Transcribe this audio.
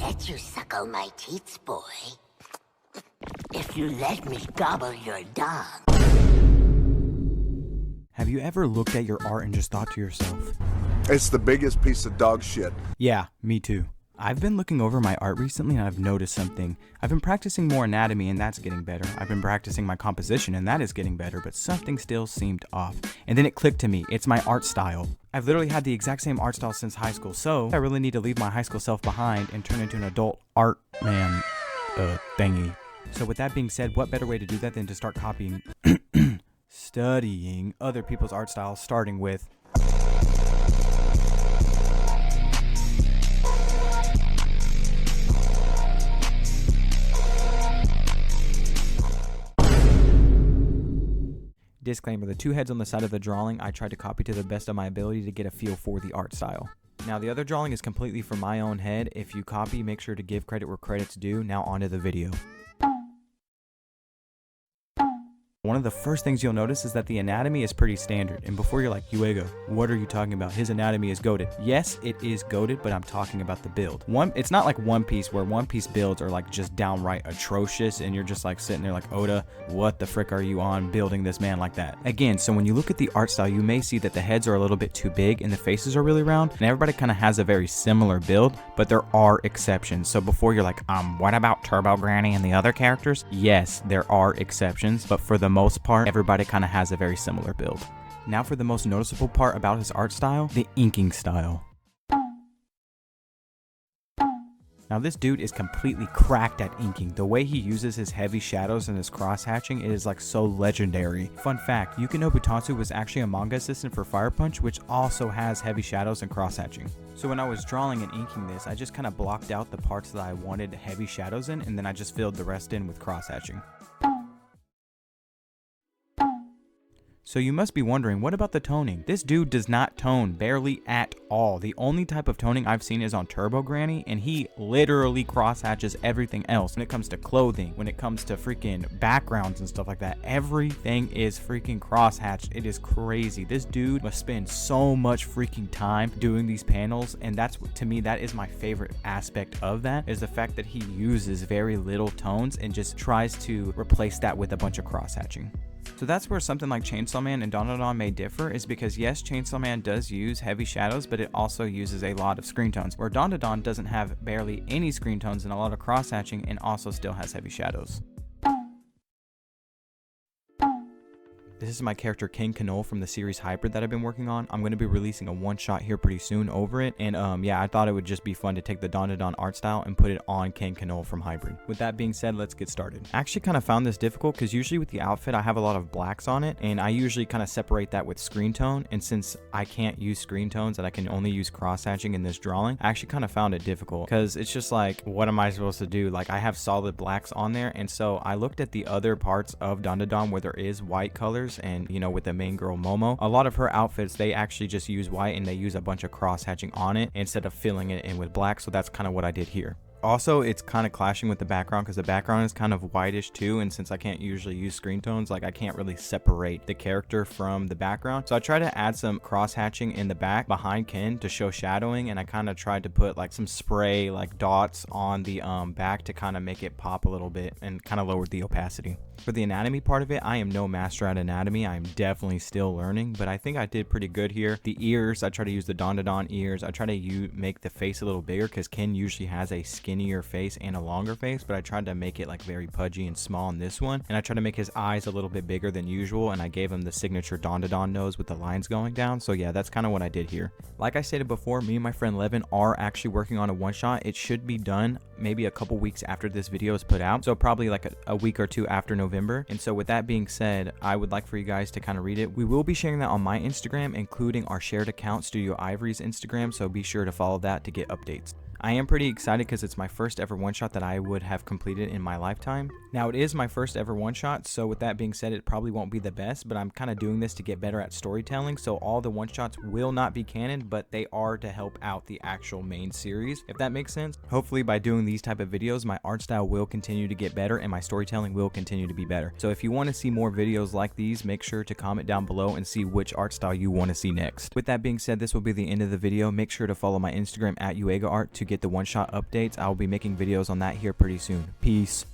let you suckle my teats, boy. If you let me gobble your dong. Have you ever looked at your art and just thought to yourself, it's the biggest piece of dog shit? Yeah, me too. I've been looking over my art recently and I've noticed something. I've been practicing more anatomy and that's getting better. I've been practicing my composition and that is getting better, but something still seemed off. And then it clicked to me, it's my art style. I've literally had the exact same art style since high school, so I really need to leave my high school self behind and turn into an adult art man thingy. So with that being said, what better way to do that than to start copying, studying other people's art styles, starting with disclaimer, the two heads on the side of the drawing I tried to copy to the best of my ability to get a feel for the art style. Now the other drawing is completely from my own head. If you copy, make sure to give credit where credit's due. Now onto the video. One of the first things you'll notice is that the anatomy is pretty standard, and before you're like, Yuego, what are you talking about? His anatomy is goated. Yes, it is goated, but I'm talking about the build. It's not like One Piece, where One Piece builds are like just downright atrocious, and you're just like sitting there like, Oda, what the frick are you on building this man like that? Again, so when you look at the art style, you may see that the heads are a little bit too big and the faces are really round, and everybody kind of has a very similar build, but there are exceptions. So before you're like, what about Turbo Granny and the other characters? Yes, there are exceptions, but for the most part, everybody kind of has a very similar build. Now for the most noticeable part about his art style, the inking style. Now this dude is completely cracked at inking. The way he uses his heavy shadows and his cross-hatching, it is like so legendary. Fun fact, Yukinobu Tatsu was actually a manga assistant for Fire Punch, which also has heavy shadows and cross-hatching. So when I was drawing and inking this, I just kind of blocked out the parts that I wanted heavy shadows in, and then I just filled the rest in with cross-hatching. So you must be wondering, what about the toning? This dude does not tone barely at all. The only type of toning I've seen is on Turbo Granny, and he literally cross-hatches everything else. When it comes to clothing, when it comes to freaking backgrounds and stuff like that, everything is freaking cross-hatched. It is crazy. This dude must spend so much freaking time doing these panels, and that's, to me, that is my favorite aspect of that, is the fact that he uses very little tones and just tries to replace that with a bunch of cross-hatching. So that's where something like Chainsaw Man and Dandadan may differ, is because yes, Chainsaw Man does use heavy shadows, but it also uses a lot of screen tones, where Dandadan doesn't have barely any screen tones and a lot of cross-hatching and also still has heavy shadows. This is my character King Canole from the series Hybrid that I've been working on. I'm going to be releasing a one-shot here pretty soon over it, and yeah, I thought it would just be fun to take the Dandadan art style and put it on King Canole from Hybrid. With that being said, let's get started. I actually kind of found this difficult because usually with the outfit I have a lot of blacks on it, and I usually kind of separate that with screen tone, and since I can't use screen tones and I can only use cross-hatching in this drawing, I actually kind of found it difficult because it's just like, what am I supposed to do? Like, I have solid blacks on there, and so I looked at the other parts of Dandadan where there is white colors, and you know, with the main girl Momo, a lot of her outfits, they actually just use white and they use a bunch of cross-hatching on it instead of filling it in with black. So that's kind of what I did here. Also, it's kind of clashing with the background because the background is kind of whitish too, and since I can't usually use screen tones, like I can't really separate the character from the background. So I try to add some cross-hatching in the back behind Ken to show shadowing, and I kind of tried to put like some spray like dots on the back to kind of make it pop a little bit and kind of lower the opacity. For the anatomy part of it, I am no master at anatomy. I am definitely still learning, but I think I did pretty good here. The ears, I try to use the Dandadan ears. I try to make the face a little bigger because Ken usually has a skinnier face and a longer face, but I tried to make it like very pudgy and small in this one, and I tried to make his eyes a little bit bigger than usual, and I gave him the signature Dandadan nose with the lines going down. So yeah, that's kind of what I did here. Like I stated before, me and my friend Levin are actually working on a one-shot. It should be done maybe a couple weeks after this video is put out, so probably like a week or two after November. And so with that being said, I would like for you guys to kind of read it. We will be sharing that on my Instagram, including our shared account, Studio Ivory's Instagram, so be sure to follow that to get updates. I am pretty excited because it's my first ever one-shot that I would have completed in my lifetime. Now, it is my first ever one-shot, so with that being said, it probably won't be the best, but I'm kind of doing this to get better at storytelling, so all the one-shots will not be canon, but they are to help out the actual main series, if that makes sense. Hopefully, by doing these type of videos, my art style will continue to get better and my storytelling will continue to be better. So if you want to see more videos like these, make sure to comment down below and see which art style you want to see next. With that being said, this will be the end of the video. Make sure to follow my Instagram at UegaArt to get the one-shot updates. I will be making videos on that here pretty soon. Peace.